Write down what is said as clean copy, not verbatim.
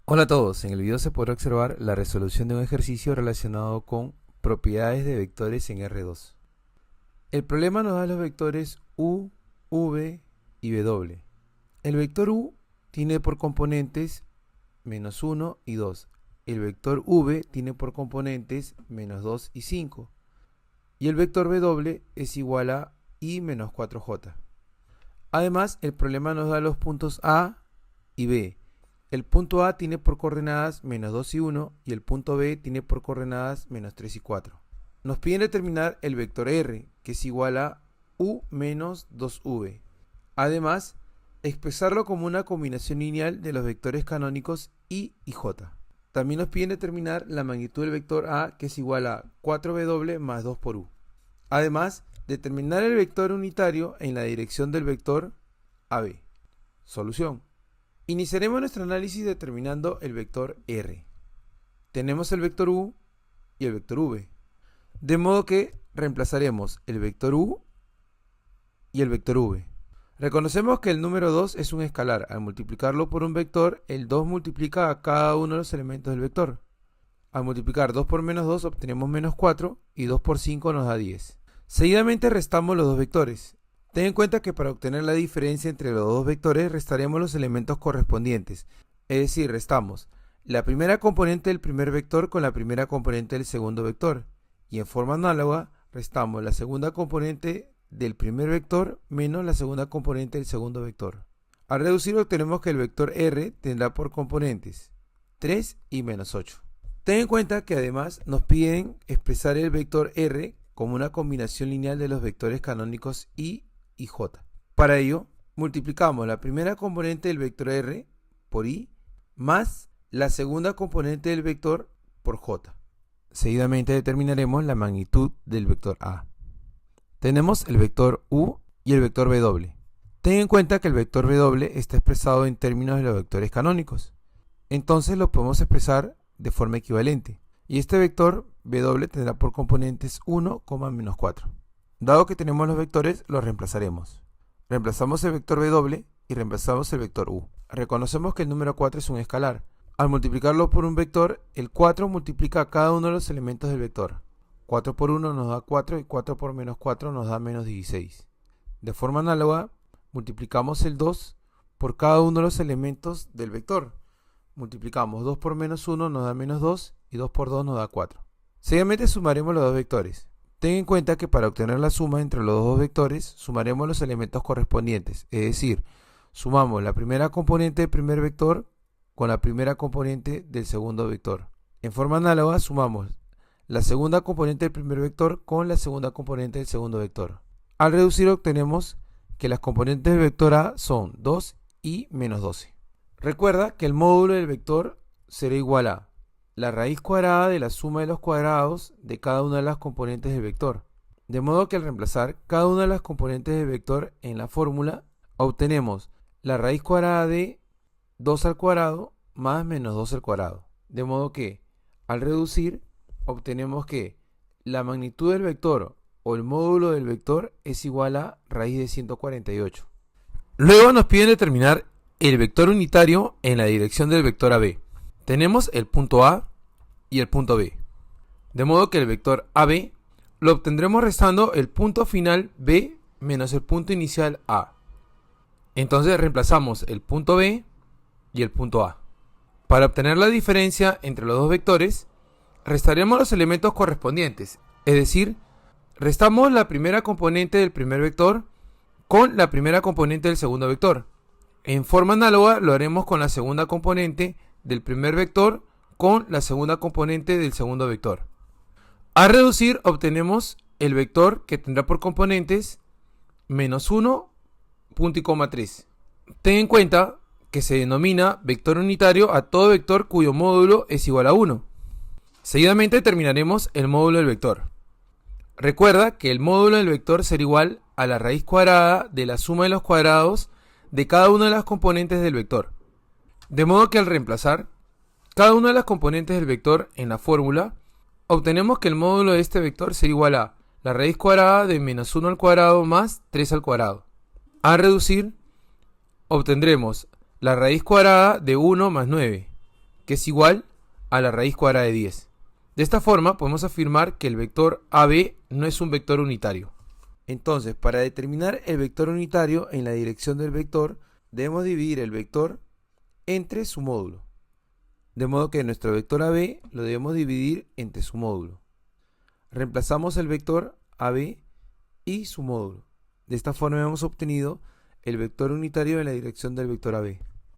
Hola a todos, en el video se podrá observar la resolución de un ejercicio relacionado con propiedades de vectores en R2. El problema nos da los vectores U, V y W. El vector U tiene por componentes menos 1 y 2. El vector V tiene por componentes menos 2 y 5. Y el vector W es igual a I menos 4J. Además, el problema nos da los puntos A y B. El punto A tiene por coordenadas menos 2 y 1 y el punto B tiene por coordenadas menos 3 y 4. Nos piden determinar el vector R, que es igual a U menos 2V. Además, expresarlo como una combinación lineal de los vectores canónicos I y J. También nos piden determinar la magnitud del vector A, que es igual a 4W más 2 por U. Además, determinar el vector unitario en la dirección del vector AB. Solución. Iniciaremos nuestro análisis determinando el vector R. Tenemos el vector U y el vector V. De modo que reemplazaremos el vector U y el vector V. Reconocemos que el número 2 es un escalar. Al multiplicarlo por un vector, el 2 multiplica a cada uno de los elementos del vector. Al multiplicar 2 por menos 2 obtenemos menos 4 y 2 por 5 nos da 10. Seguidamente restamos los dos vectores. Ten en cuenta que para obtener la diferencia entre los dos vectores restaremos los elementos correspondientes, es decir, restamos la primera componente del primer vector con la primera componente del segundo vector, y en forma análoga restamos la segunda componente del primer vector menos la segunda componente del segundo vector. Al reducir obtenemos que el vector R tendrá por componentes 3 y menos 8. Ten en cuenta que además nos piden expresar el vector R como una combinación lineal de los vectores canónicos I y J. Para ello, multiplicamos la primera componente del vector R por I más la segunda componente del vector por J. Seguidamente determinaremos la magnitud del vector A. Tenemos el vector U y el vector W. Ten en cuenta que el vector W está expresado en términos de los vectores canónicos. Entonces lo podemos expresar de forma equivalente. Y este vector W tendrá por componentes 1, menos 4. Dado que tenemos los vectores, los reemplazaremos. Reemplazamos el vector W y reemplazamos el vector U. Reconocemos que el número 4 es un escalar. Al multiplicarlo por un vector, el 4 multiplica a cada uno de los elementos del vector. 4 por 1 nos da 4 y 4 por menos 4 nos da menos 16. De forma análoga, multiplicamos el 2 por cada uno de los elementos del vector. Multiplicamos 2 por menos 1 nos da menos 2 y 2 por 2 nos da 4. Seguidamente sumaremos los dos vectores. Ten en cuenta que para obtener la suma entre los dos vectores, sumaremos los elementos correspondientes, es decir, sumamos la primera componente del primer vector con la primera componente del segundo vector. En forma análoga, sumamos la segunda componente del primer vector con la segunda componente del segundo vector. Al reducir obtenemos que las componentes del vector A son 2 y menos 12. Recuerda que el módulo del vector será igual a la raíz cuadrada de la suma de los cuadrados de cada una de las componentes del vector. De modo que al reemplazar cada una de las componentes del vector en la fórmula, obtenemos la raíz cuadrada de 2 al cuadrado más menos 2 al cuadrado. De modo que al reducir obtenemos que la magnitud del vector o el módulo del vector es igual a raíz de 148. Luego nos piden determinar el vector unitario en la dirección del vector AB. Tenemos el punto A y el punto B. De modo que el vector AB lo obtendremos restando el punto final B menos el punto inicial A. Entonces reemplazamos el punto B y el punto A. Para obtener la diferencia entre los dos vectores, restaremos los elementos correspondientes, es decir, restamos la primera componente del primer vector con la primera componente del segundo vector. En forma análoga lo haremos con la segunda componente del primer vector con la segunda componente del segundo vector. Al reducir obtenemos el vector que tendrá por componentes menos 1, punto y coma 3. Ten en cuenta que se denomina vector unitario a todo vector cuyo módulo es igual a 1. Seguidamente determinaremos el módulo del vector. Recuerda que el módulo del vector será igual a la raíz cuadrada de la suma de los cuadrados de cada una de las componentes del vector. De modo que al reemplazar cada una de las componentes del vector en la fórmula, obtenemos que el módulo de este vector será igual a la raíz cuadrada de menos 1 al cuadrado más 3 al cuadrado. Al reducir, obtendremos la raíz cuadrada de 1 más 9, que es igual a la raíz cuadrada de 10. De esta forma podemos afirmar que el vector AB no es un vector unitario. Entonces, para determinar el vector unitario en la dirección del vector, debemos dividir el vector entre su módulo. De modo que nuestro vector AB lo debemos dividir entre su módulo. Reemplazamos el vector AB y su módulo. De esta forma hemos obtenido el vector unitario en la dirección del vector AB.